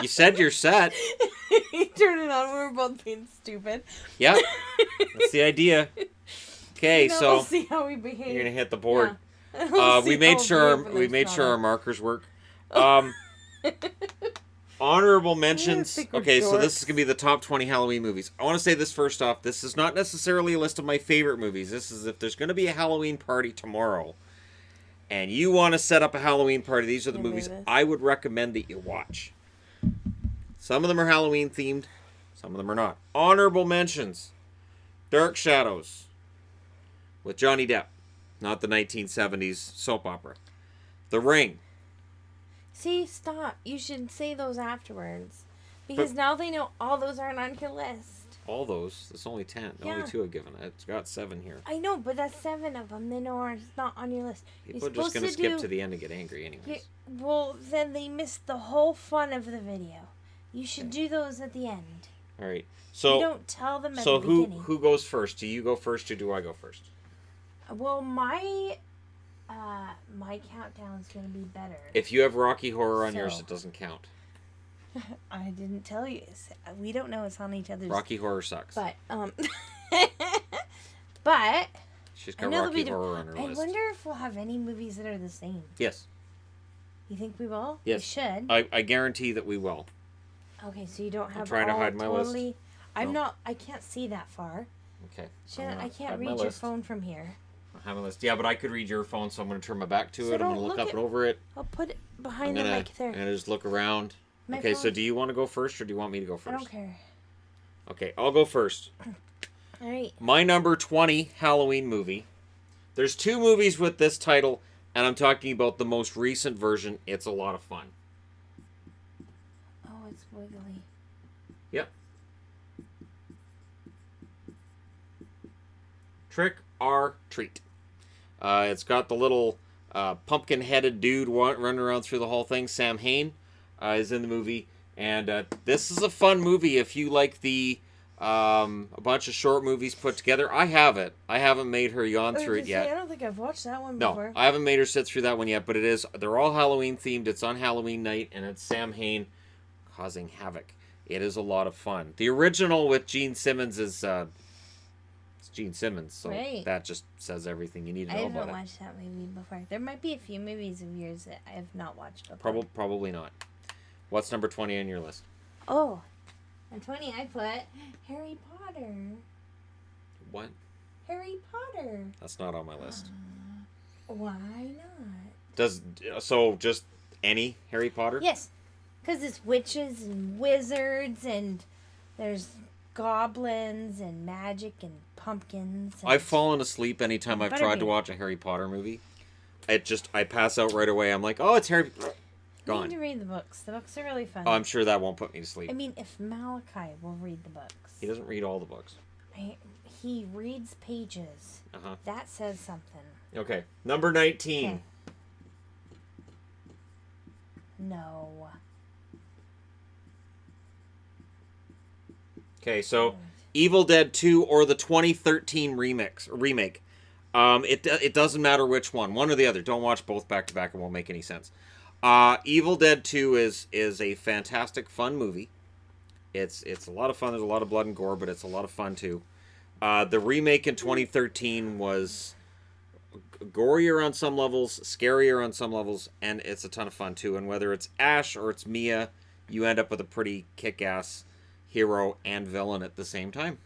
You said you're set. You turn it on. We're both being stupid. Yep. That's the idea. Okay, so we'll see how we behave. you're gonna hit the board. Yeah. We made sure our markers work. Honorable mentions. Okay, so this is gonna be the top 20 Halloween movies. I want to say this first off. This is not necessarily a list of my favorite movies. This is if there's gonna be a Halloween party tomorrow, and you want to set up a Halloween party. These are the movies I would recommend that you watch. Some of them are Halloween themed. Some of them are not. Honorable mentions. Dark Shadows. With Johnny Depp. Not the 1970s soap opera. The Ring. See, stop. You should say those afterwards. Because now they know all those aren't on your list. All those? There's only 10. Yeah. Only 2 I've given. It's got 7 here. I know, but that's 7 of them. They know it's not on your list. People are just going to skip to the end and get angry anyways. Well, then they missed the whole fun of the video. You should do those at the end. All right. So you don't tell them at the beginning. So who goes first? Do you go first or do I go first? Well, my countdown's going to be better. If you have Rocky Horror on yours, it doesn't count. I didn't tell you. We don't know it's on each other's. Rocky Horror sucks. But she's got Rocky Horror on her list. I wonder if we'll have any movies that are the same. Yes. You think we will? Yes. We should. I guarantee that we will. Okay, so you don't have. I'm trying to hide my list. I'm not. I can't see that far. Okay. Shannon, I can't read your phone from here. I have a list. Yeah, but I could read your phone, so I'm going to turn my back to it. I'm going to look up and over it. I'll put it behind the mic there. And just look around. Okay, so do you want to go first, or do you want me to go first? I don't care. Okay, I'll go first. All right. My number 20 Halloween movie. There's 2 movies with this title, and I'm talking about the most recent version. It's a lot of fun. Oh, it's wiggly. Yep. Trick or Treat. It's got the little pumpkin-headed dude running around through the whole thing. Sam Hain is in the movie. And this is a fun movie if you like the a bunch of short movies put together. I have it. I haven't made her yawn through it yet. I don't think I've watched that one before. No, I haven't made her sit through that one yet, but it is. They're all Halloween-themed. It's on Halloween night, and it's Sam Hain causing havoc. It is a lot of fun. The original with Gene Simmons is... Gene Simmons, so that just says everything you need to know about it. I haven't watched that movie before. There might be a few movies of yours that I have not watched before. Probably not. What's number 20 on your list? Oh, on 20 I put Harry Potter. What? Harry Potter. That's not on my list. Why not? Just any Harry Potter? Yes, because it's witches and wizards and there's goblins and magic and pumpkins. And I've fallen asleep anytime I've tried to watch a Harry Potter movie. I pass out right away. I'm like, oh, it's Harry. Gone. You need to read the books. The books are really fun. Oh, I'm sure that won't put me to sleep. I mean, if Malachi will read the books. He doesn't read all the books. He reads pages. Uh-huh. That says something. Okay. Number 19. Okay. No. Okay, so Evil Dead 2 or the 2013 remake. It doesn't matter which one or the other. Don't watch both back to back; it won't make any sense. Evil Dead 2 is a fantastic, fun movie. It's a lot of fun. There's a lot of blood and gore, but it's a lot of fun too. The remake in 2013 was gorier on some levels, scarier on some levels, and it's a ton of fun too. And whether it's Ash or it's Mia, you end up with a pretty kick-ass hero and villain at the same time.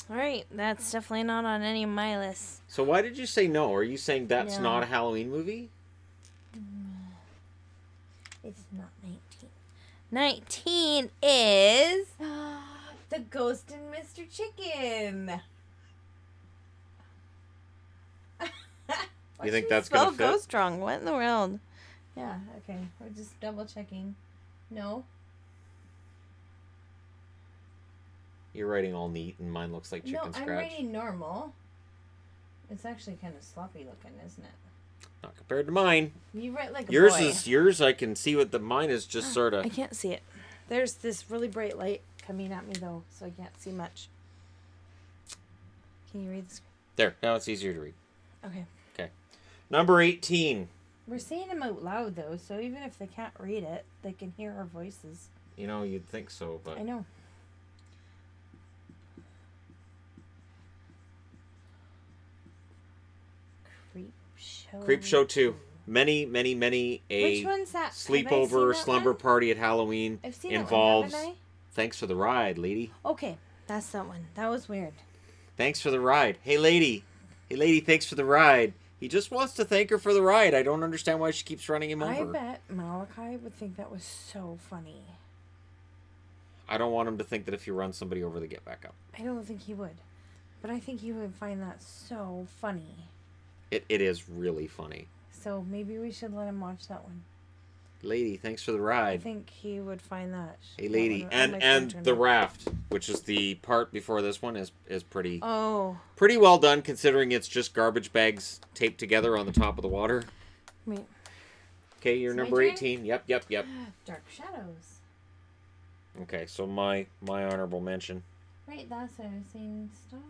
All right, that's definitely not on any of my lists. So why did you say no? Are you saying that's not a Halloween movie? It's not 19. 19 is The Ghost and Mr. Chicken. You think that's going to fit? Ghost wrong. What in the world? Yeah, okay. We're just double checking. No. You're writing all neat, and mine looks like chicken scratch. No, I'm writing normal. It's actually kind of sloppy looking, isn't it? Not compared to mine. You write like a yours boy. Yours. I can see what mine is just sort of. I can't see it. There's this really bright light coming at me though, so I can't see much. Can you read the screen? There. Now it's easier to read. Okay. Okay. Number 18. We're saying them out loud, though, so even if they can't read it, they can hear our voices. You know, you'd think so, but... I know. Creep Show 2. Many a Which one's that? sleepover slumber party at Halloween I've seen involves... that one, haven't Thanks for the ride, lady. I? Okay, that's that one. That was weird. Thanks for the ride. Hey, lady. Hey, lady, thanks for the ride. He just wants to thank her for the ride. I don't understand why she keeps running him over. I bet Malachi would think that was so funny. I don't want him to think that if you run somebody over, they get back up. I don't think he would. But I think he would find that so funny. It is really funny. So maybe we should let him watch that one. Lady, thanks for the I ride. think he would find that. Hey, lady. And the raft, which is the part before this one, is pretty pretty well done, considering it's just garbage bags taped together on the top of the water. Wait. Okay, you're number 18. Yep. Dark Shadows. Okay, so my honorable mention. Right, that's what I was saying. Stop.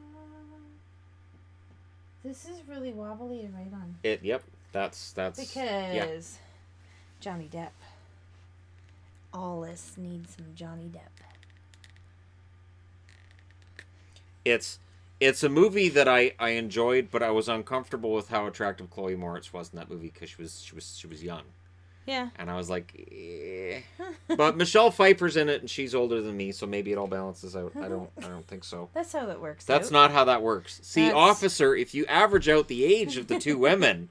This is really wobbly to write on. Yep. That's because Johnny Depp. All this needs some Johnny Depp. It's a movie that I enjoyed, but I was uncomfortable with how attractive Chloe Moritz was in that movie because she was young. Yeah. And I was like, eh. But Michelle Pfeiffer's in it, and she's older than me, so maybe it all balances out. I don't think so. That's how that works. That's not how that works. See, Officer, if you average out the age of the two women,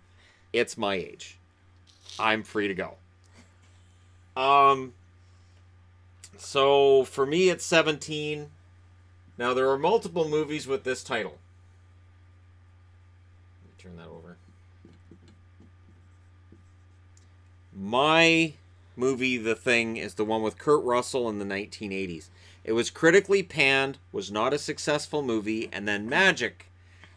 it's my age. I'm free to go. So for me, it's 17. Now there are multiple movies with this title. Let me turn that over. My movie, The Thing, is the one with Kurt Russell in the 1980s. It was critically panned, was not a successful movie, and then magic.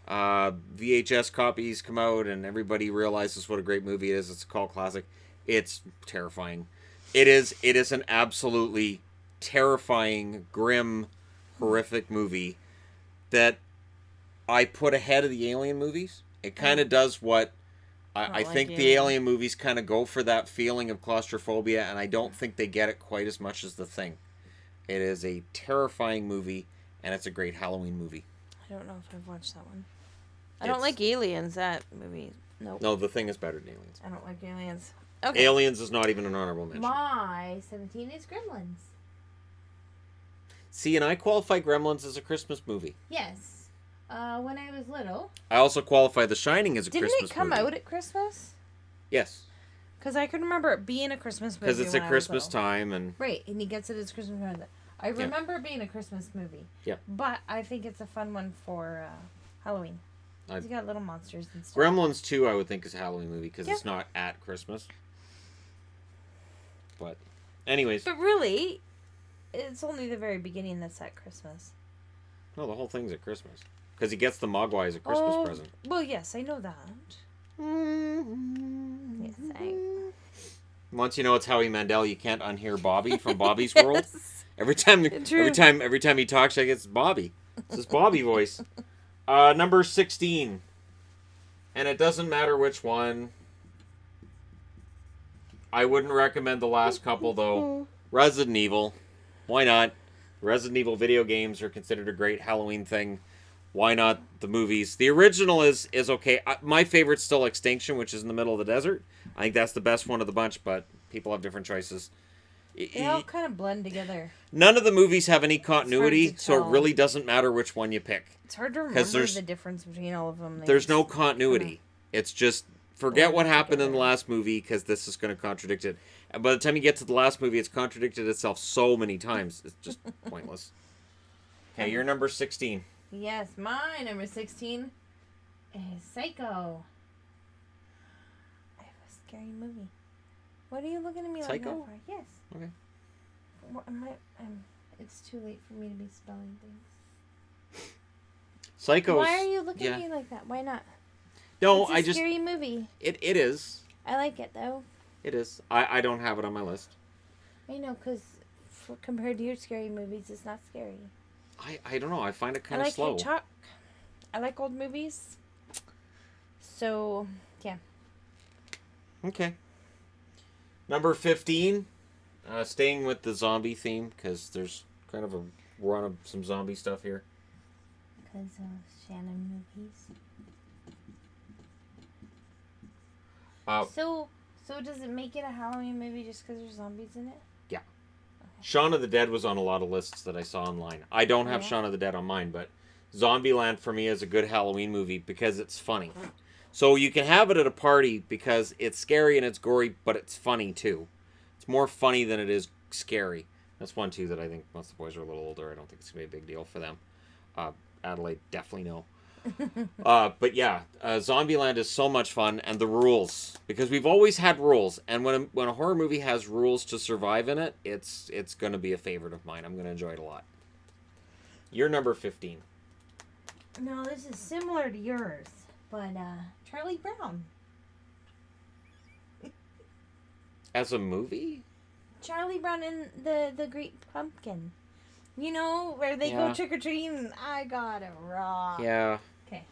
VHS copies come out, and everybody realizes what a great movie it is. It's a cult classic. It's terrifying. It is an absolutely terrifying, grim, horrific movie that I put ahead of the Alien movies. It kind of does what... I think the Alien movies kind of go for that feeling of claustrophobia, and I don't think they get it quite as much as The Thing. It is a terrifying movie, and it's a great Halloween movie. I don't know if I've watched that one. I don't like Aliens, that movie. Nope. No, The Thing is better than Aliens. I don't like Aliens. Okay. Aliens is not even an honorable mention. My 17 is Gremlins. See, and I qualify Gremlins as a Christmas movie. Yes. When I was little. I also qualify The Shining as a Christmas movie. Didn't it come out at Christmas? Yes. Because I can remember it being a Christmas movie. Because it's at Christmas time. Right, and he gets it as Christmas time. I remember it being a Christmas movie. Yeah. But I think it's a fun one for Halloween. You got little monsters and stuff. Gremlins 2, I would think, is a Halloween movie because it's not at Christmas. But, anyways. But really, it's only the very beginning that's at Christmas. No, the whole thing's at Christmas. Because he gets the Mogwai as a Christmas present. Well, yes, I know that. Yes, Once you know it's Howie Mandel, you can't unhear Bobby from Bobby's World. Every time he talks, I guess it's Bobby. It's his Bobby voice. Number 16. And it doesn't matter which one. I wouldn't recommend the last couple, though. Resident Evil. Why not? Resident Evil video games are considered a great Halloween thing. Why not the movies? The original is okay. My favorite's still Extinction, which is in the middle of the desert. I think that's the best one of the bunch, but people have different choices. They all kind of blend together. None of the movies have any continuity, so it really doesn't matter which one you pick. It's hard to remember the difference between all of them. There's no continuity. It's just forget what happened in the last movie because this is going to contradict it. And by the time you get to the last movie, it's contradicted itself so many times. It's just pointless. Okay, you're number 16. Yes, my number 16 is Psycho. I have a scary movie. What are you looking at me like that for? Yes. Okay. What, it's too late for me to be spelling things. Psycho. Why are you looking at me like that? Why not? No, it's a scary movie. It is. I like it though. It is. I don't have it on my list. I know, because compared to your scary movies, it's not scary. I don't know. I find it kind of slow. Hitchcock. I like old movies. So, yeah. Okay. Number 15, staying with the zombie theme, because there's kind of a run of some zombie stuff here. Because of Shannon movies. So does it make it a Halloween movie just because there's zombies in it? Yeah. Okay. Shaun of the Dead was on a lot of lists that I saw online. I don't have Shaun of the Dead on mine, but Zombieland for me is a good Halloween movie because it's funny. So you can have it at a party because it's scary and it's gory, but it's funny too. It's more funny than it is scary. That's one too that I think once the boys are a little older, I don't think it's going to be a big deal for them. Adelaide, definitely no. But yeah, Zombieland is so much fun, and the rules, because we've always had rules, and when a horror movie has rules to survive in it, it's going to be a favorite of mine. I'm going to enjoy it a lot. You're number 15. No, this is similar to yours, but Charlie Brown. As a movie? Charlie Brown and the Great Pumpkin. You know, where they go trick-or-treating and I got it wrong. Yeah. Okay.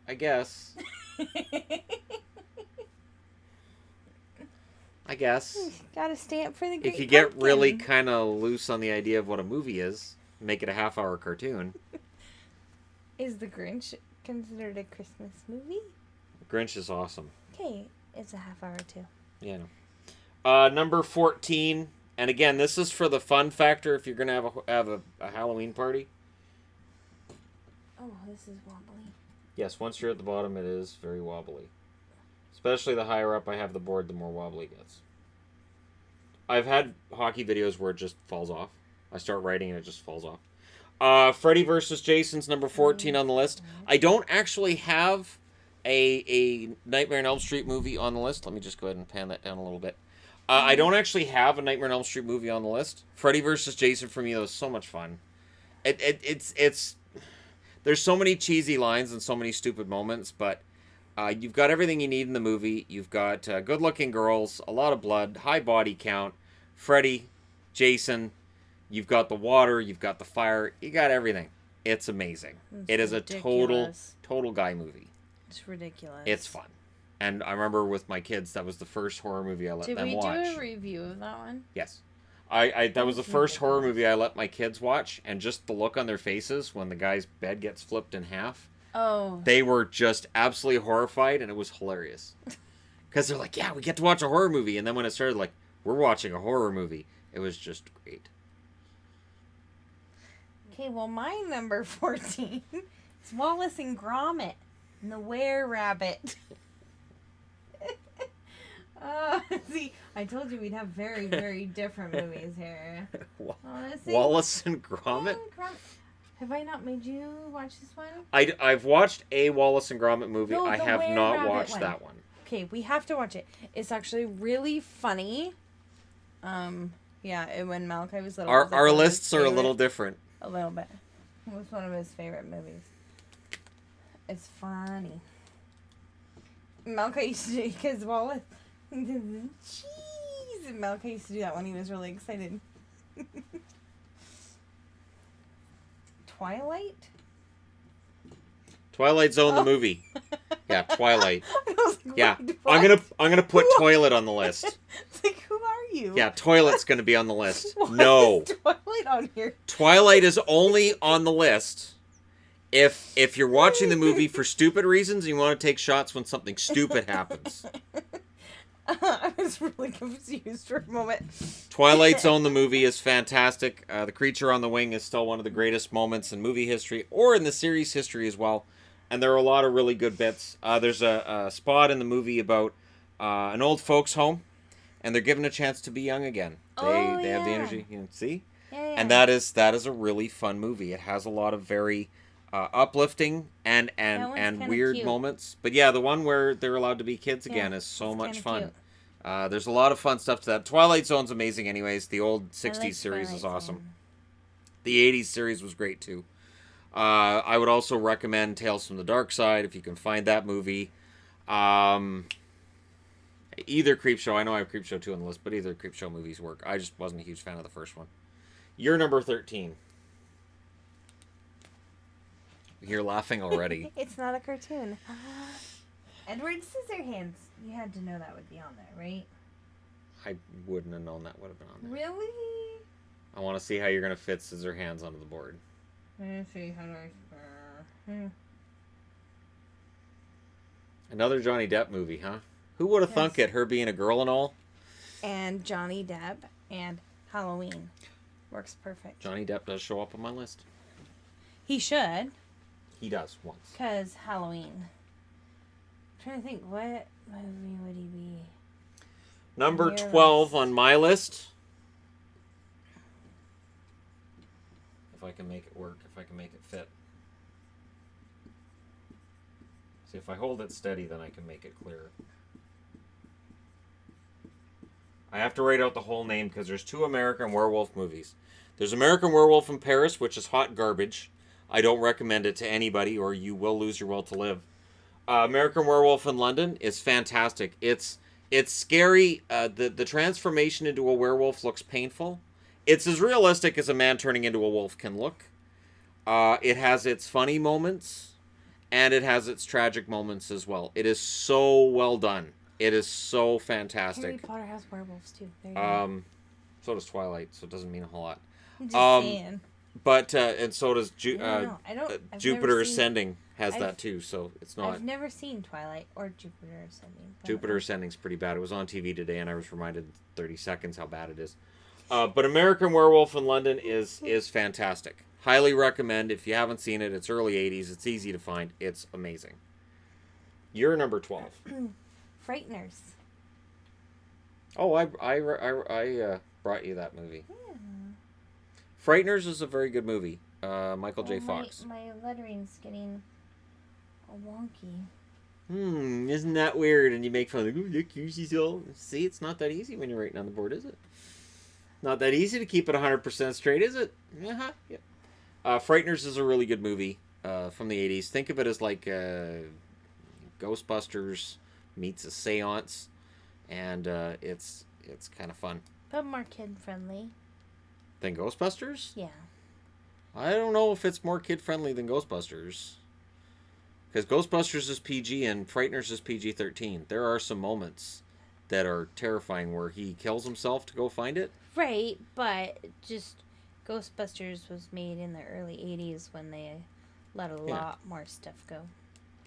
I guess. I guess. Gotta stand for the Great Pumpkin. If you get really kind of loose on the idea of what a movie is, make it a half-hour cartoon. Is The Grinch considered a Christmas movie? Grinch is awesome. Okay, it's a half hour too. Yeah. Number 14, and again, this is for the fun factor if you're going to have a Halloween party. Oh, this is wobbly. Yes, once you're at the bottom, it is very wobbly. Especially the higher up I have the board, the more wobbly it gets. I've had hockey videos where it just falls off. I start writing and it just falls off. Freddy vs. Jason's number 14 on the list. I don't actually have a Nightmare on Elm Street movie on the list. Let me just go ahead and pan that down a little bit. I don't actually have a Nightmare on Elm Street movie on the list. Freddy vs. Jason for me, though, is so much fun. It's there's so many cheesy lines and so many stupid moments, but you've got everything you need in the movie. You've got good-looking girls, a lot of blood, high body count, Freddy, Jason. You've got the water, you've got the fire, you got everything. It's amazing. It is ridiculous. a total guy movie. It's ridiculous. It's fun. And I remember with my kids, that was the first horror movie I let them watch. Did we do a review of that one? Yes. That was the first horror movie I let my kids watch, and just the look on their faces when the guy's bed gets flipped in half. Oh. They were just absolutely horrified, and it was hilarious. Because they're like, yeah, we get to watch a horror movie. And then when it started, like, we're watching a horror movie, it was just great. Okay, well, my number 14 is Wallace and Gromit and the Were-Rabbit. See, I told you we'd have very, very different movies here. Wallace and Gromit? Have I not made you watch this one? I've watched a Wallace and Gromit movie. No, I have not watched one. that one. Okay, we have to watch it. It's actually really funny. Yeah, when Malachi was little. Our lists are a little different. A little bit. It was one of his favorite movies. It's funny. Malachi used to do, because Wallace, cheese, and Malachi used to do that when he was really excited. Twilight? Twilight Zone, the movie. Yeah, Twilight. Like, yeah, I'm gonna put toilet on the list. It's like, who are you? Yeah, toilet's gonna be on the list. Why No, is Twilight on here. Twilight is only on the list if you're watching the movie for stupid reasons and you want to take shots when something stupid happens. I was really confused for a moment. Twilight Zone, the movie, is fantastic. The creature on the wing is still one of the greatest moments in movie history, or in the series history as well. And there are a lot of really good bits. There's a spot in the movie about an old folks' home, and they're given a chance to be young again. They have the energy. You know, see? Yeah. And that is a really fun movie. It has a lot of very uplifting and weird cute. moments. But yeah, the one where they're allowed to be kids again is so much fun. There's a lot of fun stuff to that. Twilight Zone's amazing anyways. The old 60s series is awesome. The 80s series was great too. I would also recommend Tales from the Dark Side if you can find that movie. Either Creepshow. I know I have Creepshow 2 on the list, but either Creepshow movies work. I just wasn't a huge fan of the first one. You're number 13. You're laughing already. It's not a cartoon. Edward Scissorhands. You had to know that would be on there, right? I wouldn't have known that would have been on there. Really? I want to see how you're going to fit Scissor Hands onto the board. Let me see. How do I... Another Johnny Depp movie, huh? Who would have thunk it, her being a girl and all? And Johnny Depp and Halloween. Works perfect. Johnny Depp does show up on my list. He should. He does, once. Because Halloween. I'm trying to think, what movie would he be? Number 12 on my list. If I can make it work, if I can make it fit. See, if I hold it steady, then I can make it clearer. I have to write out the whole name because there's 2 American werewolf movies. There's American Werewolf in Paris, which is hot garbage. I don't recommend it to anybody or you will lose your will to live. American Werewolf in London is fantastic. It's scary. The transformation into a werewolf looks painful. It's as realistic as a man turning into a wolf can look. It has its funny moments, and it has its tragic moments as well. It is so well done. It is so fantastic. Harry Potter has werewolves too. There you go. So does Twilight, so it doesn't mean a whole lot. I'm just saying. But and so does I've Jupiter Ascending has that too. So it's not. I've never seen Twilight or Jupiter Ascending. Jupiter Ascending's pretty bad. It was on TV today, and I was reminded in 30 seconds how bad it is. But American Werewolf in London is fantastic. Highly recommend. If you haven't seen it, it's early 80s. It's easy to find. It's amazing. You're number 12. Frighteners. Oh, I brought you that movie. Yeah. Frighteners is a very good movie. Michael J. Fox. My lettering's getting wonky. Isn't that weird? And you make fun of, oh, look, here's all. See, it's not that easy when you're writing on the board, is it? Not that easy to keep it 100% straight, is it? Uh-huh. Yeah. Frighteners is a really good movie from the 80s. Think of it as like Ghostbusters meets a seance, and it's kind of fun. But more kid-friendly. Than Ghostbusters? Yeah. I don't know if it's more kid-friendly than Ghostbusters. Because Ghostbusters is PG and Frighteners is PG-13. There are some moments that are terrifying where he kills himself to go find it. Right, but just Ghostbusters was made in the early 80s when they let a lot more stuff go.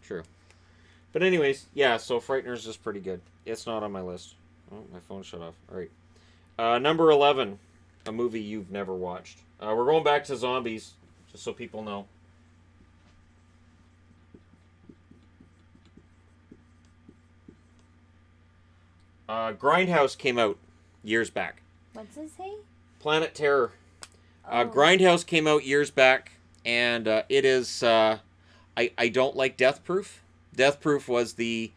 True. But anyways, yeah, so Frighteners is pretty good. It's not on my list. Oh, my phone shut off. All right. Number 11, a movie you've never watched. We're going back to zombies, just so people know. Grindhouse came out years back. What's it say? Planet Terror. Grindhouse came out years back, and it is... I don't like Death Proof. Death Proof was the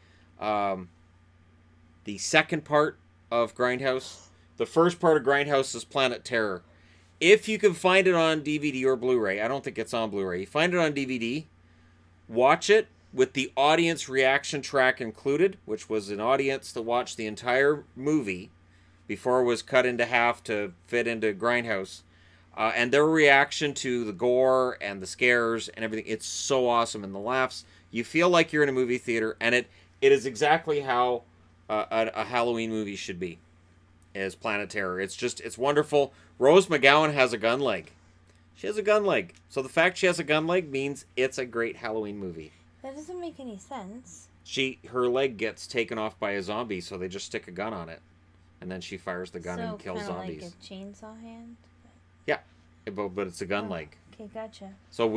second part of Grindhouse. The first part of Grindhouse is Planet Terror. If you can find it on DVD or Blu-ray, I don't think it's on Blu-ray. You find it on DVD, watch it with the audience reaction track included, which was an audience that watched the entire movie before it was cut into half to fit into Grindhouse. And their reaction to the gore and the scares and everything, it's so awesome. And the laughs, you feel like you're in a movie theater, and it is exactly how a Halloween movie should be, is Planet Terror. It's wonderful. Rose McGowan has a gun leg. She has a gun leg. So the fact she has a gun leg means it's a great Halloween movie. That doesn't make any sense. Her leg gets taken off by a zombie, so they just stick a gun on it. And then she fires the gun and kills zombies. Like a chainsaw hand? Yeah, but it's a gun leg. Okay, gotcha. So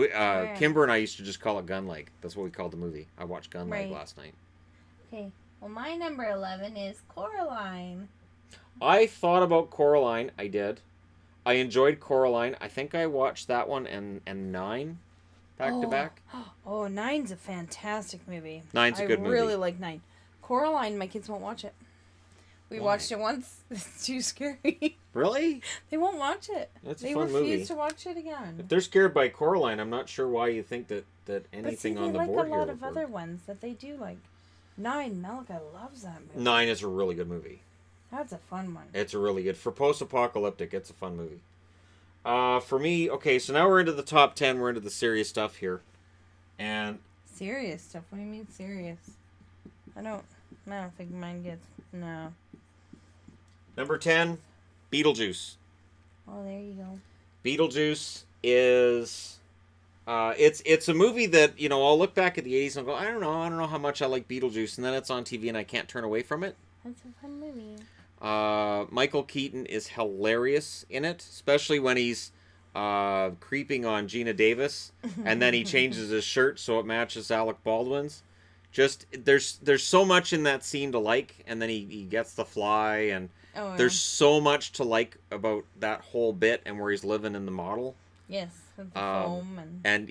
Kimber and I used to just call it gun leg. That's what we called the movie. I watched Gun Leg last night. Okay, well my number 11 is Coraline. I thought about Coraline. I did. I enjoyed Coraline. I think I watched that one and 9 back to back. Oh, 9's a fantastic movie. 9's a good movie. I really like 9. Coraline, my kids won't watch it. We watched it once. It's too scary. Really? They won't watch it. That's a fun movie. They refuse to watch it again. If they're scared by Coraline, I'm not sure why you think that anything on the board here. They like a lot of other ones that they do like. 9, Malachi loves that movie. 9 is a really good movie. That's a fun one. It's a really good. For post-apocalyptic, it's a fun movie. For me, okay, so now we're into the top 10. We're into the serious stuff here. And serious stuff? What do you mean serious? I don't... I don't think mine gets... No. Number 10, Beetlejuice. Oh, there you go. Beetlejuice is... it's a movie that, you know, I'll look back at the 80s and go, I don't know how much I like Beetlejuice, and then it's on TV and I can't turn away from it. That's a fun movie. Michael Keaton is hilarious in it, especially when he's creeping on Gina Davis, and then he changes his shirt so it matches Alec Baldwin's. Just there's so much in that scene to like, and then he gets the fly, and there's so much to like about that whole bit and where he's living in the model. Yes, with the foam and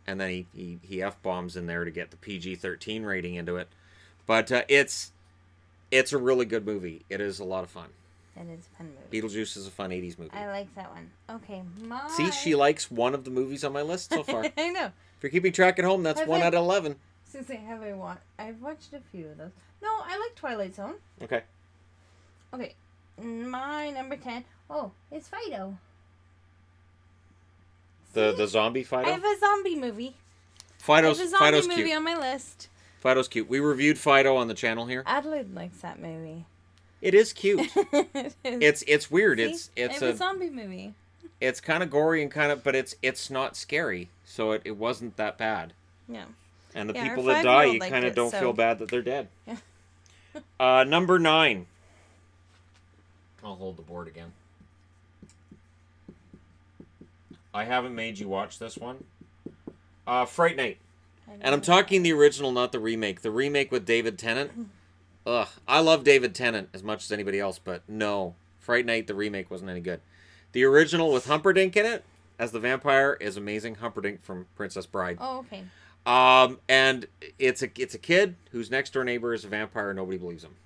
then he F-bombs in there to get the PG-13 rating into it. But it's a really good movie. It is a lot of fun. It is a fun movie. Beetlejuice is a fun 80s movie. I like that one. Okay, See, she likes one of the movies on my list so far. I know. If you're keeping track at home, that's 1 out of 11. I've watched a few of those. No, I like Twilight Zone. Okay. Okay, my number 10. Oh, it's Fido. The zombie Fido? I have a zombie movie. Fido's movie cute. on my list. Fido's cute. We reviewed Fido on the channel here. Adelaide likes that movie. It is cute. It is. It's weird. See? It's a zombie movie. It's kind of gory and but it's not scary, so it wasn't that bad. Yeah. And the people that die, you kind of don't feel bad that they're dead. Yeah. Number 9. I'll hold the board again. I haven't made you watch this one. Fright Night. And I'm talking the original, not the remake. The remake with David Tennant. Ugh. I love David Tennant as much as anybody else, but no. Fright Night, the remake, wasn't any good. The original with Humperdinck in it as the vampire is amazing. Humperdinck from Princess Bride. Oh, okay. And it's a kid whose next door neighbor is a vampire and nobody believes him.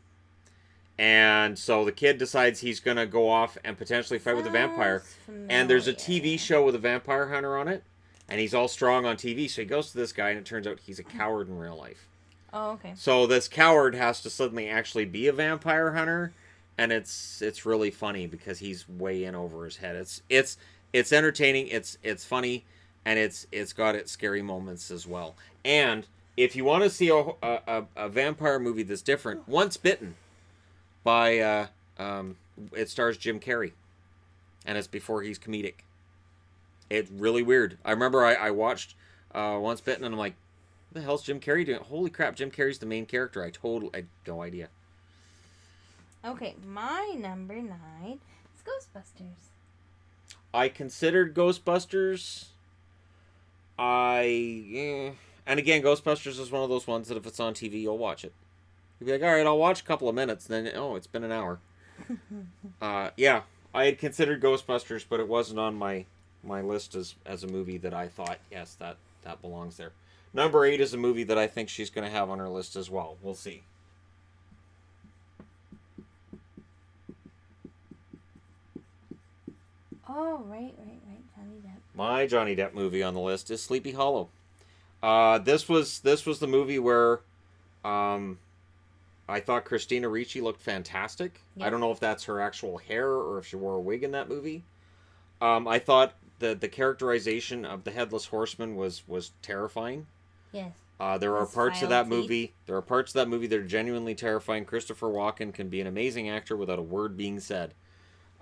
And so the kid decides he's going to go off and potentially fight with a vampire. And there's a TV show with a vampire hunter on it. And he's all strong on TV. So he goes to this guy and it turns out he's a coward in real life. Oh, okay. So this coward has to suddenly actually be a vampire hunter. And it's really funny because he's way in over his head. It's entertaining. It's funny. And it's got its scary moments as well. And if you want to see a vampire movie that's different, Once Bitten by it stars Jim Carrey, and it's before he's comedic. It's really weird. I remember I watched Once Bitten, and I'm like, what the hell's Jim Carrey doing? Holy crap, Jim Carrey's the main character. I had no idea. Okay, my number 9 is Ghostbusters. I considered Ghostbusters. And again, Ghostbusters is one of those ones that if it's on TV, you'll watch it. You'll be like, all right, I'll watch a couple of minutes. Then, it's been an hour. Yeah, I had considered Ghostbusters, but it wasn't on my list as a movie that I thought, yes, that belongs there. Number 8 is a movie that I think she's going to have on her list as well. We'll see. Oh, right. Johnny Depp. My Johnny Depp movie on the list is Sleepy Hollow. This was the movie where I thought Christina Ricci looked fantastic. Yep. I don't know if that's her actual hair or if she wore a wig in that movie. I thought the characterization of the Headless Horseman was terrifying. Yes. There are parts of that movie. There are parts of that movie that are genuinely terrifying. Christopher Walken can be an amazing actor without a word being said.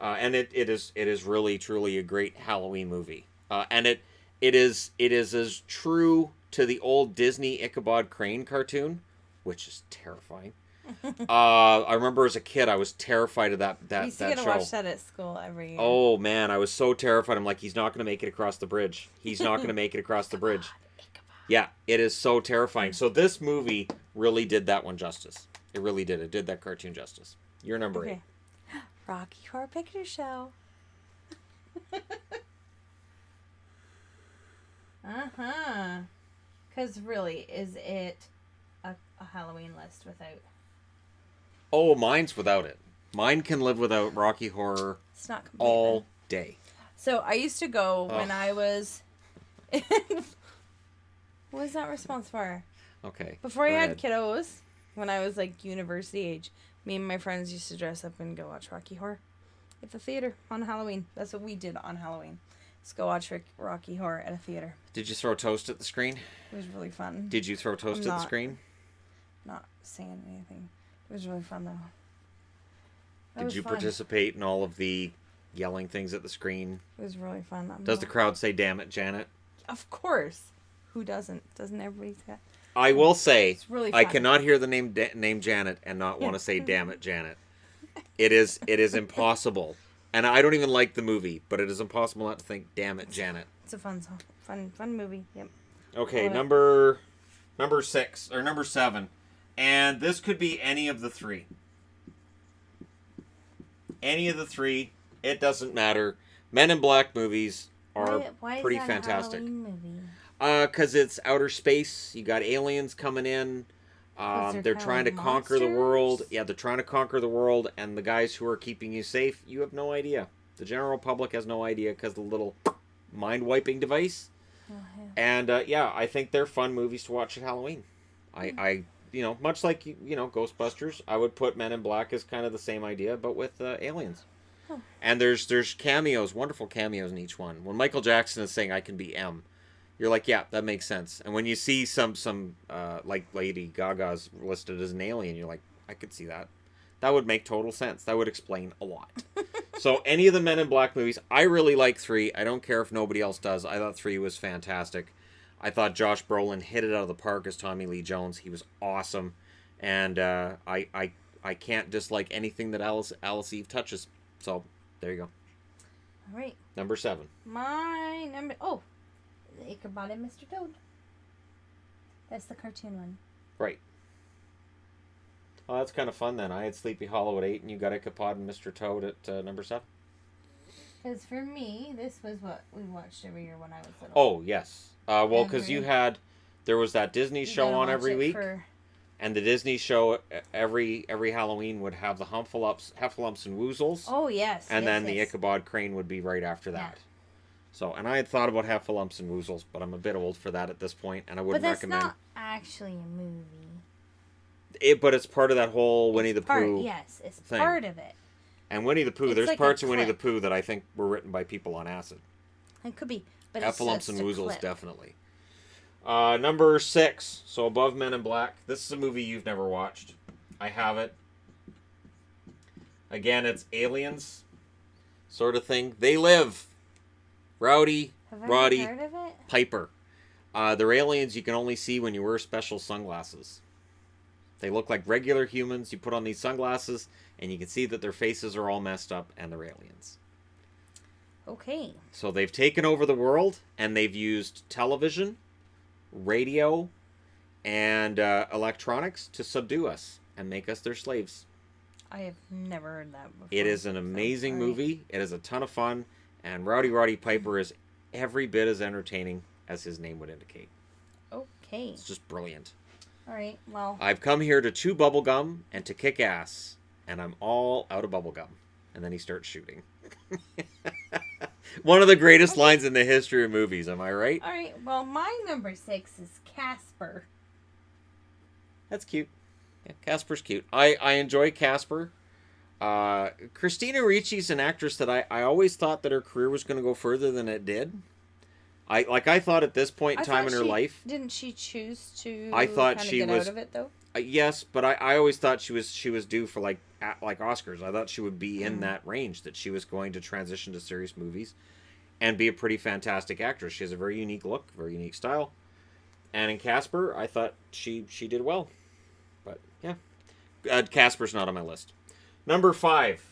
And it is really truly a great Halloween movie. And it is as true to the old Disney Ichabod Crane cartoon, which is terrifying. I remember as a kid I was terrified of that show. We used to get to watch that at school every year. Oh man, I was so terrified. I'm like, he's not going to make it across the bridge. He's not going to make it across the bridge. Yeah, it is so terrifying. So this movie really did that one justice. It really did. It did that cartoon justice. You're number 8. Rocky Horror Picture Show. Because really, is it a Halloween list without? Oh, mine's without it. Mine can live without Rocky Horror. It's not complete all day. So I used to go when I was. What was that response for? Okay. Before I had kiddos, when I was like university age, me and my friends used to dress up and go watch Rocky Horror at the theater on Halloween. That's what we did on Halloween. Let's go watch Rocky Horror at a theater. Did you throw toast at the screen? It was really fun. Did you throw toast at the screen? not saying anything. It was really fun, though. Did you participate in all of the yelling things at the screen? It was really fun. Does the crowd say, "Damn it, Janet"? Of course. Who doesn't? Doesn't everybody say that? I will say, It's really fun. I cannot hear the name Janet and not want to say, "Damn it, Janet." It is impossible. And I don't even like the movie, but it is impossible not to think, "Damn it, Janet." It's a fun song. Fun movie. Yep. Okay, number 6 or number 7. And this could be any of the three. Any of the three, it doesn't matter. Men in Black movies are pretty fantastic. A Halloween movie? Because it's outer space. You got aliens coming in. They're trying to conquer the world. Yeah, they're trying to conquer the world, and the guys who are keeping you safe, you have no idea. The general public has no idea because the little mind-wiping device. Oh, yeah. And I think they're fun movies to watch at Halloween. I much like Ghostbusters, I would put Men in Black as kind of the same idea, but with aliens. Oh. And there's cameos, wonderful cameos in each one. When Michael Jackson is saying, "I can be M," you're like, yeah, that makes sense. And when you see some like Lady Gaga's listed as an alien, you're like, I could see that. That would make total sense. That would explain a lot. So any of the Men in Black movies, I really like 3. I don't care if nobody else does. I thought 3 was fantastic. I thought Josh Brolin hit it out of the park as Tommy Lee Jones. He was awesome. And I can't dislike anything that Alice Eve touches. So there you go. All right. Number 7. My number... Oh. Ichabod and Mr. Toad. That's the cartoon one. Right. Well, that's kind of fun then. I had Sleepy Hollow at 8, and you got Ichabod and Mr. Toad at number 7. Because for me, this was what we watched every year when I was little. Oh, yes. Well, because there was that Disney show on every week, and the Disney show every Halloween would have the Heffalumps and Woozles. Oh, yes. And then the Ichabod Crane would be right after that. Yeah. So, and I had thought about Heffalumps and Woozles, but I'm a bit old for that at this point, and I wouldn't recommend. But that's not actually a movie. But it's part of that whole Winnie the Pooh. Yes, it's thing. Part of it. And Winnie the Pooh, there's like parts of Winnie the Pooh that I think were written by people on acid. It could be, but Heffalumps and Woozles, definitely. Number 6, so above Men in Black. This is a movie you've never watched. I have it. Again, it's aliens, sort of thing. They live. Roddy, Piper. They're aliens you can only see when you wear special sunglasses. They look like regular humans. You put on these sunglasses, and you can see that their faces are all messed up, and they're aliens. Okay. So they've taken over the world, and they've used television, radio, and electronics to subdue us and make us their slaves. I have never heard that before. It is an amazing movie. It is a ton of fun, and Roddy Piper is every bit as entertaining as his name would indicate. Okay. It's just brilliant. All right, well. I've come here to chew bubblegum and to kick ass, and I'm all out of bubblegum. And then he starts shooting. One of the greatest lines in the history of movies, am I right? All right, well, my number 6 is Casper. That's cute. Yeah, Casper's cute. I enjoy Casper. Christina Ricci's an actress that I always thought that her career was going to go further than it did. I thought at this point in time in her life... Didn't she choose to get out of it, though? Yes, but I always thought she was due for like Oscars. I thought she would be in that range, that she was going to transition to serious movies and be a pretty fantastic actress. She has a very unique look, very unique style. And in Casper, I thought she did well. But, yeah. Casper's not on my list. Number 5.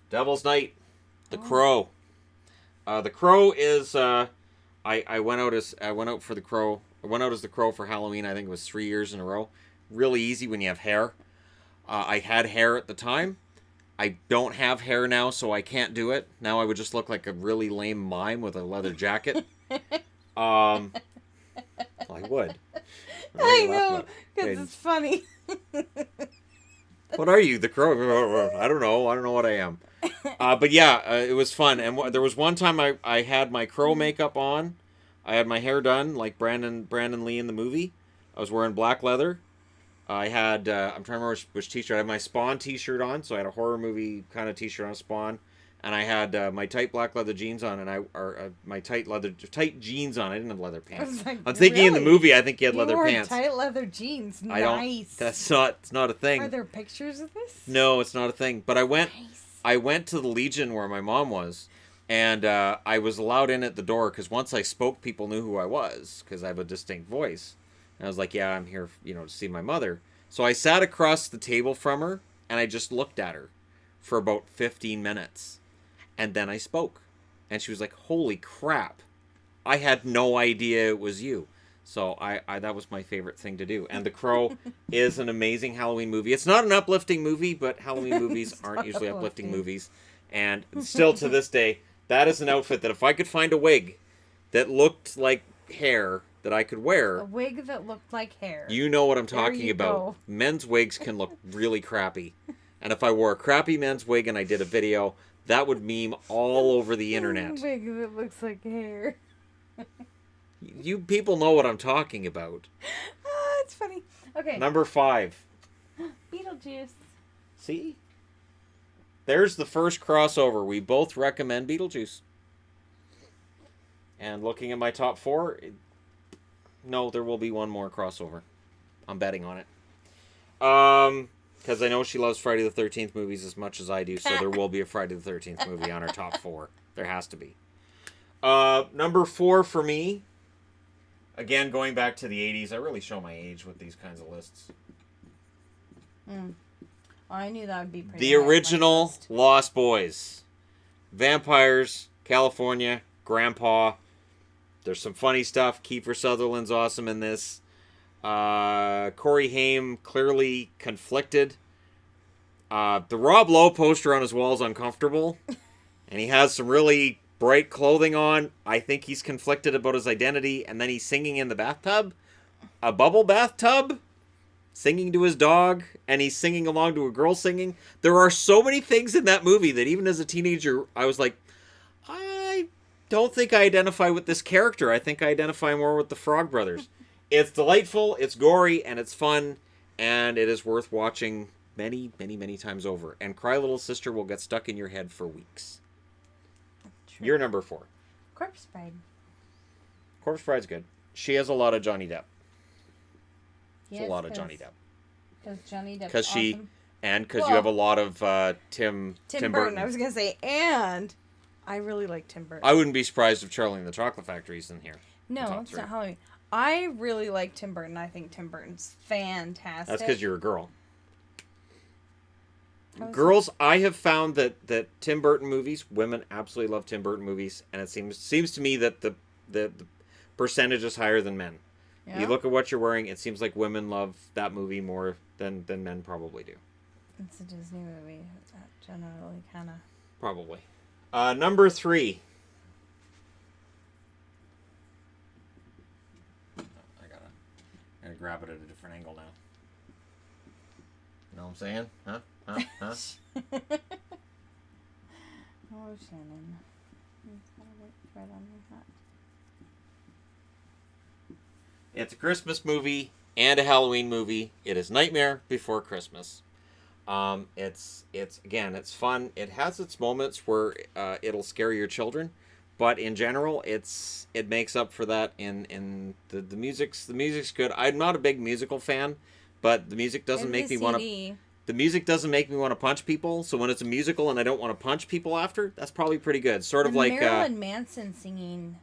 Devil's Night. The Crow. The Crow is... I went out as The Crow. I went out as The Crow for Halloween. I think it was 3 years in a row. Really easy when you have hair. I had hair at the time. I don't have hair now, so I can't do it. Now I would just look like a really lame mime with a leather jacket. I would. I know, because it's funny. What are you, The Crow? I don't know. I don't know what I am. But yeah, it was fun. And there was one time I had my crow makeup on. I had my hair done like Brandon Lee in the movie. I was wearing black leather. I had, I'm trying to remember which t-shirt. I had my Spawn t-shirt on, so I had a horror movie kind of t-shirt on Spawn. and I had my tight black leather jeans on, and my tight jeans on. I didn't have leather pants. Like, I'm thinking in the really? movie, I think he had You leather wore pants. tight leather jeans. I don't. Nice. It's not a thing. Are there pictures of this? No, it's not a thing. But Nice. I went to the Legion where my mom was, and I was allowed in at the door because once I spoke, people knew who I was because I have a distinct voice. And I was like, yeah, I'm here, to see my mother. So I sat across the table from her, and I just looked at her for about 15 minutes. And then I spoke. And she was like, holy crap. I had no idea it was you. So I that was my favorite thing to do. And The Crow is an amazing Halloween movie. It's not an uplifting movie, but Halloween movies aren't usually uplifting movies. And still to this day, that is an outfit that if I could find a wig that looked like hair that I could wear. A wig that looked like hair. You know what I'm There talking you about. go. Men's wigs can look really crappy. And if I wore a crappy men's wig and I did a video, that would meme all over the internet. A wig that looks like hair. You people know what I'm talking about. Ah, it's funny. Okay. Number 5. Beetlejuice. See? There's the first crossover. We both recommend Beetlejuice. And looking at my top 4, no, there will be one more crossover. I'm betting on it. Because I know she loves Friday the 13th movies as much as I do, so there will be a Friday the 13th movie on our top 4. There has to be. Number 4 for me, again, going back to the 80s, I really show my age with these kinds of lists. I knew that would be pretty The high on my original list. Lost Boys. Vampires, California, Grandpa. There's some funny stuff. Kiefer Sutherland's awesome in this. Corey Haim clearly conflicted. The Rob Lowe poster on his wall is uncomfortable. And he has some really bright clothing on. I think he's conflicted about his identity. And then he's singing in the bathtub. A bubble bathtub. Singing to his dog. And he's singing along to a girl singing. There are so many things in that movie that even as a teenager, I was like, I don't think I identify with this character. I think I identify more with the Frog Brothers. It's delightful, it's gory, and it's fun. And it is worth watching many, many, many times over. And Cry Little Sister will get stuck in your head for weeks. True. You're number 4. Corpse Bride. Corpse Bride's good. She has a lot of Johnny Depp. It's Yes, a lot of Johnny Depp. Because Johnny Depp's Because she, awesome. and because Well, you have a lot of Tim Burton. I was going to say, and I really like Tim Burton. I wouldn't be surprised if Charlie and the Chocolate Factory's in here. No, top it's 3. not Halloween. I really like Tim Burton. I think Tim Burton's fantastic. That's because you're a girl. I was- Girls, I have found that Tim Burton movies, women absolutely love Tim Burton movies, and it seems to me that the percentage is higher than men. Yeah? You look at what you're wearing, it seems like women love that movie more than men probably do. It's a Disney movie. That generally kind of... Probably. Number 3. I gotta grab it at a different angle now. You know what I'm saying? Huh? Oh, Shannon. It's gotta work right on your hat. It's a Christmas movie and a Halloween movie. It is Nightmare Before Christmas. It's fun. It has its moments where it'll scare your children, but in general, it makes up for that. In the music's good. I'm not a big musical fan, but the music doesn't make me want to. The music doesn't make me want to punch people. So when it's a musical and I don't want to punch people after, that's probably pretty good. Sort of like Marilyn Manson singing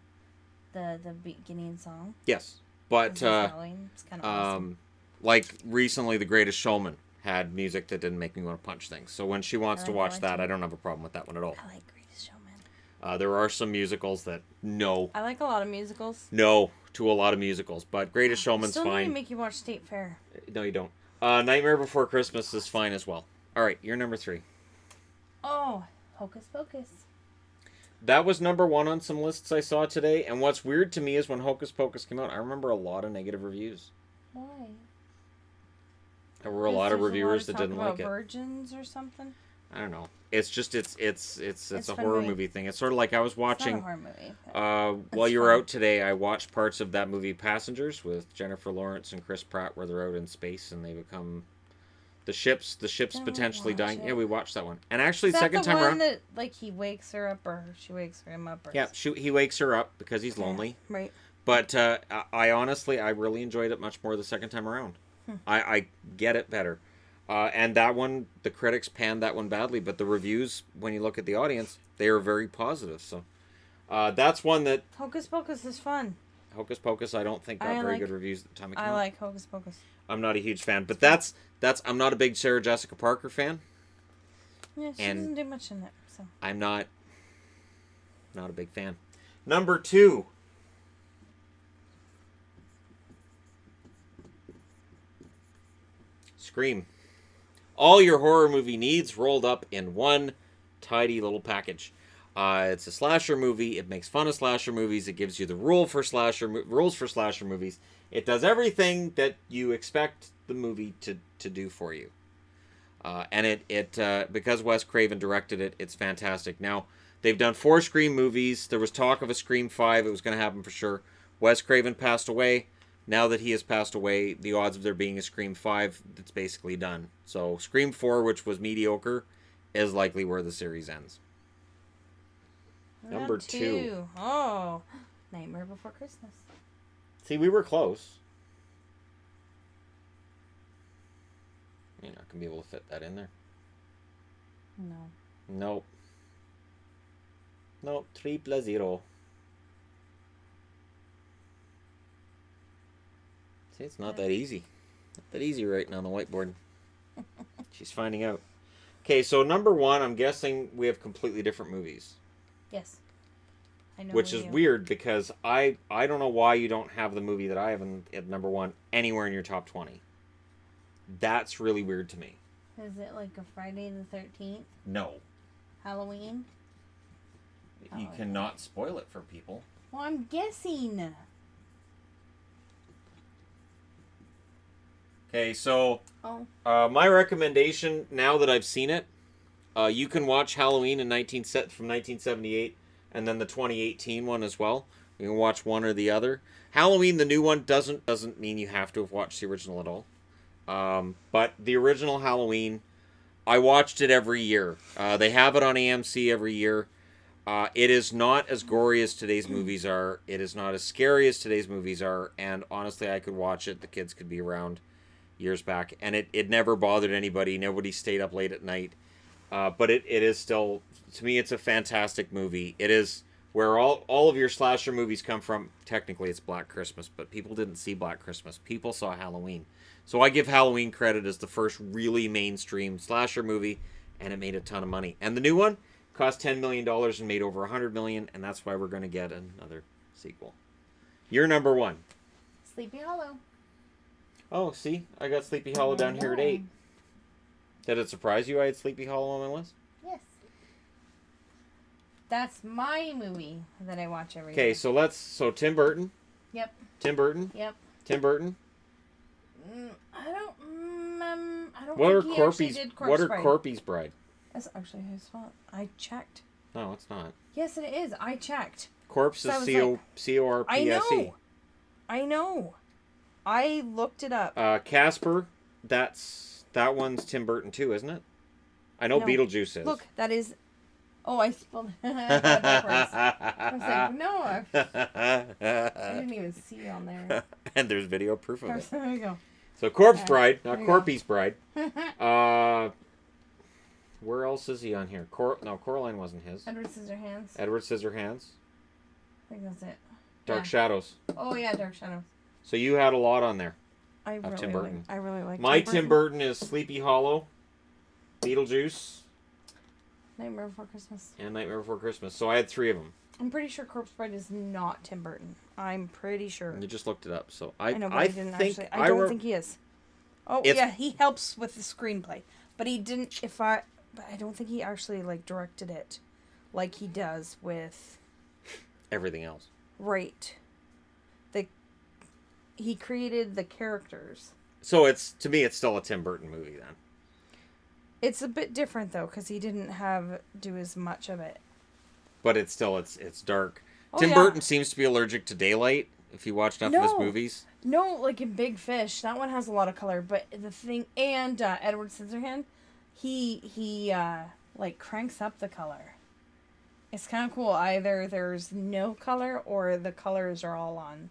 the beginning song. Yes, but This is Halloween. It's kind of awesome. like recently, The Greatest Showman had music that didn't make me want to punch things. So when she wants to watch that, I don't have a problem with that one at all. I like Greatest Showman. There are some musicals that I like a lot of musicals. no to a lot of musicals, but Greatest Showman's Still need fine. to make you watch State Fair. No, you don't. Nightmare Before Christmas is fine as well. All right, you're number 3. Oh, Hocus Pocus. That was number 1 on some lists I saw today. And what's weird to me is when Hocus Pocus came out, I remember a lot of negative reviews. Why? There were a lot of reviewers that didn't like it. Virgins or something. I don't know. It's just it's a fun horror movie. movie thing. It's sort of like I was It's not a watching. horror movie. While It's you were fun. out today, I watched parts of that movie Passengers with Jennifer Lawrence and Chris Pratt, where they're out in space and they become The ship's Didn't we potentially watch dying. it? Yeah, we watched that one. And actually, Is that second the time one around. that like he wakes her up or she wakes him up? Or Yeah, he wakes her up because he's lonely. Right. But I honestly, I really enjoyed it much more the second time around. I get it better. And that one, the critics panned that one badly, but the reviews, when you look at the audience, they are very positive. So that's one that Hocus Pocus is fun. Hocus Pocus, I don't think got very good reviews at the time it came I out. like Hocus Pocus. I'm not a huge fan, but that's I'm not a big Sarah Jessica Parker fan. Yeah, she doesn't do much in it. So I'm not a big fan. Number 2. Scream. All your horror movie needs rolled up in one tidy little package. It's a slasher movie. It makes fun of slasher movies. It gives you the rules for slasher movies. It does everything that you expect the movie to do for you. And it because Wes Craven directed it, it's fantastic. Now, they've done 4 Scream movies. There was talk of a Scream 5. It was going to happen for sure. Wes Craven passed away. Now that he has passed away, the odds of there being a Scream 5, it's basically done. So Scream 4, which was mediocre, is likely where the series ends. Number 2. Oh, Nightmare Before Christmas. See, we were close. You're not going to be able to fit that in there. No. Nope. 3+0. See, it's not that easy. Not that easy writing on the whiteboard. She's finding out. Okay, so number 1, I'm guessing we have completely different movies. Yes. I know. Which is weird because I don't know why you don't have the movie that I have at number 1 anywhere in your top 20. That's really weird to me. Is it like a Friday the 13th? No. Halloween? You cannot spoil it for people. Well, I'm guessing. Okay, so my recommendation, now that I've seen it, you can watch Halloween from 1978 and then the 2018 one as well. You can watch one or the other. Halloween, the new one, doesn't mean you have to have watched the original at all. But the original Halloween, I watched it every year. They have it on AMC every year. It is not as gory as today's movies are. It is not as scary as today's movies are. And honestly, I could watch it. The kids could be around years back. And it never bothered anybody. Nobody stayed up late at night. But it is still, to me, it's a fantastic movie. It is where all of your slasher movies come from. Technically, it's Black Christmas, but people didn't see Black Christmas. People saw Halloween. So I give Halloween credit as the first really mainstream slasher movie, and it made a ton of money. And the new one cost $10 million and made over $100 million, and that's why we're going to get another sequel. You're number 1. Sleepy Hollow. Oh, see? I got Sleepy Hollow down here at 8. Did it surprise you I had Sleepy Hollow on my list? Yes. That's my movie that I watch every year. Okay, so Tim Burton. Yep. Tim Burton. Yep. Tim Burton. I don't remember. I don't What think are he actually did Corpse What are Bride. Corpy's Bride? That's actually his fault. I checked. No, it's not. Yes, it is. I checked. Corpse is C-O-R-P-S-E. I know. I looked it up. Casper, that one's Tim Burton too, isn't it? I know Beetlejuice is. Look, that is... Oh, I spelled it backwards. I was like, no. I didn't even see it on there. And there's video proof of it. There you go. So Corpse Bride, not Corpy's Bride. Where else is he on here? Coraline wasn't his. Edward Scissorhands. Edward Scissorhands. I think that's it. Dark Shadows. Oh, yeah, Dark Shadows. So you had a lot on there. I really like my Tim Burton is Sleepy Hollow, Beetlejuice, Nightmare Before Christmas. And Nightmare Before Christmas. So I had 3 of them. I'm pretty sure Corpse Bride is not Tim Burton. I'm pretty sure. You just looked it up. So I know, but I didn't actually. I don't think he is. Oh, yeah, he helps with the screenplay. But he didn't, but I don't think he actually, directed it like he does with... everything else. Right. He created the characters. So to me, it's still a Tim Burton movie then. It's a bit different though, because he didn't do as much of it. But it's dark. Oh, Tim Burton seems to be allergic to daylight, if you watched enough of his movies. No, like in Big Fish, that one has a lot of color. But the thing, and Edward Scissorhands, he like cranks up the color. It's kind of cool. Either there's no color or the colors are all on,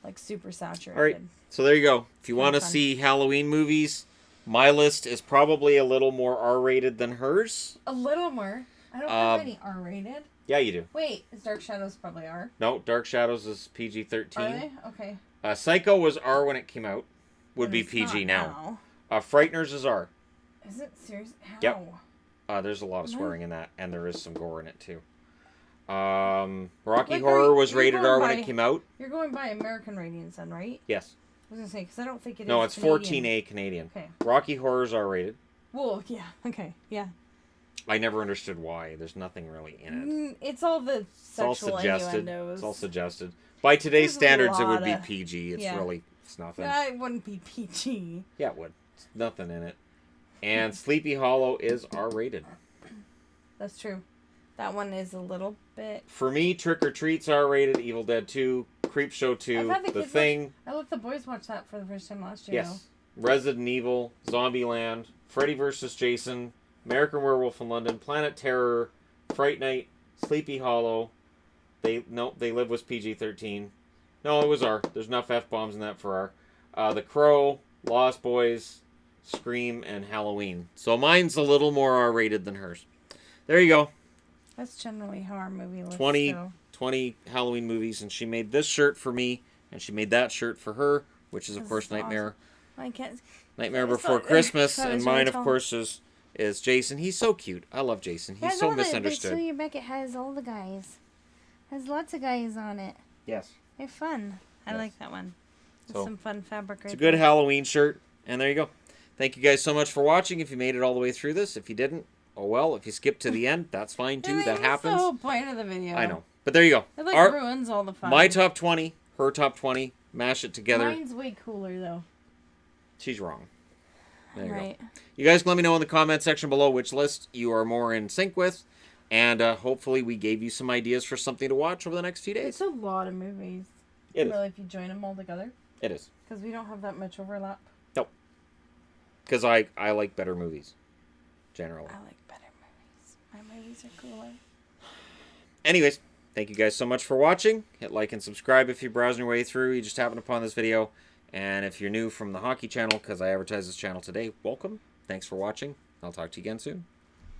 like super saturated. All right, so there you go. If you want to see Halloween movies, my list is probably a little more R-rated than hers. A little more. I don't have any R-rated. Yeah, you do. Wait, is Dark Shadows probably R? No, Dark Shadows is PG-13. Are they? Okay. Psycho was R when it came out. Would be PG now. Frighteners is R. Is it serious? How? Yep. There's a lot of swearing in that, and there is some gore in it too. Rocky Horror was rated R when it came out. You're going by American ratings then, right? Yes. I was going to say, because I don't think it is No, it's Canadian. 14A Canadian. Okay. Rocky Horror's R rated. Well, yeah. Okay, yeah. I never understood why. There's nothing really in it. It's all the sexual innuendos. It's all suggested. By today's standards, it would be PG. It's nothing. Yeah, it wouldn't be PG. Yeah, it would. It's nothing in it. And Sleepy Hollow is R rated. That's true. That one is a little bit... For me, Trick or Treat's R rated. Evil Dead 2. Creepshow 2. The Thing. I let the boys watch that for the first time last year. Yes. Resident Evil. Zombieland. Freddy vs. Jason. American Werewolf in London. Planet Terror. Fright Night. Sleepy Hollow. They Live was PG-13. No, it was R. There's enough F-bombs in that for R. The Crow. Lost Boys. Scream. And Halloween. So mine's a little more R-rated than hers. There you go. That's generally how our movie lists 20 Halloween movies, and she made this shirt for me, and she made that shirt for her, which is, of course, Nightmare. Awesome. Nightmare Before Christmas, and mine, of course, is Jason. He's so cute. I love Jason. He's so misunderstood. Show you back. It has all the guys. It has lots of guys on it. Yes. They're fun. I like that one. There's some fun fabric right It's a good Halloween shirt, and there you go. Thank you guys so much for watching. If you made it all the way through this, if you didn't, oh well. If you skipped to the end, that's fine too. That happens. That's the whole point of the video. I know. But there you go. It ruins all the fun. My top 20, her top 20. Mash it together. Mine's way cooler though. She's wrong. There you go. You guys can let me know in the comment section below which list you are more in sync with. And hopefully we gave you some ideas for something to watch over the next few days. It's a lot of movies. It is. Really, if you join them all together. It is. Because we don't have that much overlap. Nope. Because I like better movies. Generally. I like better movies. My movies are cooler. Anyways, thank you guys so much for watching. Hit like and subscribe if you're browsing your way through. You just happened upon this video. And if you're new from the hockey channel, because I advertised this channel today, welcome. Thanks for watching. I'll talk to you again soon.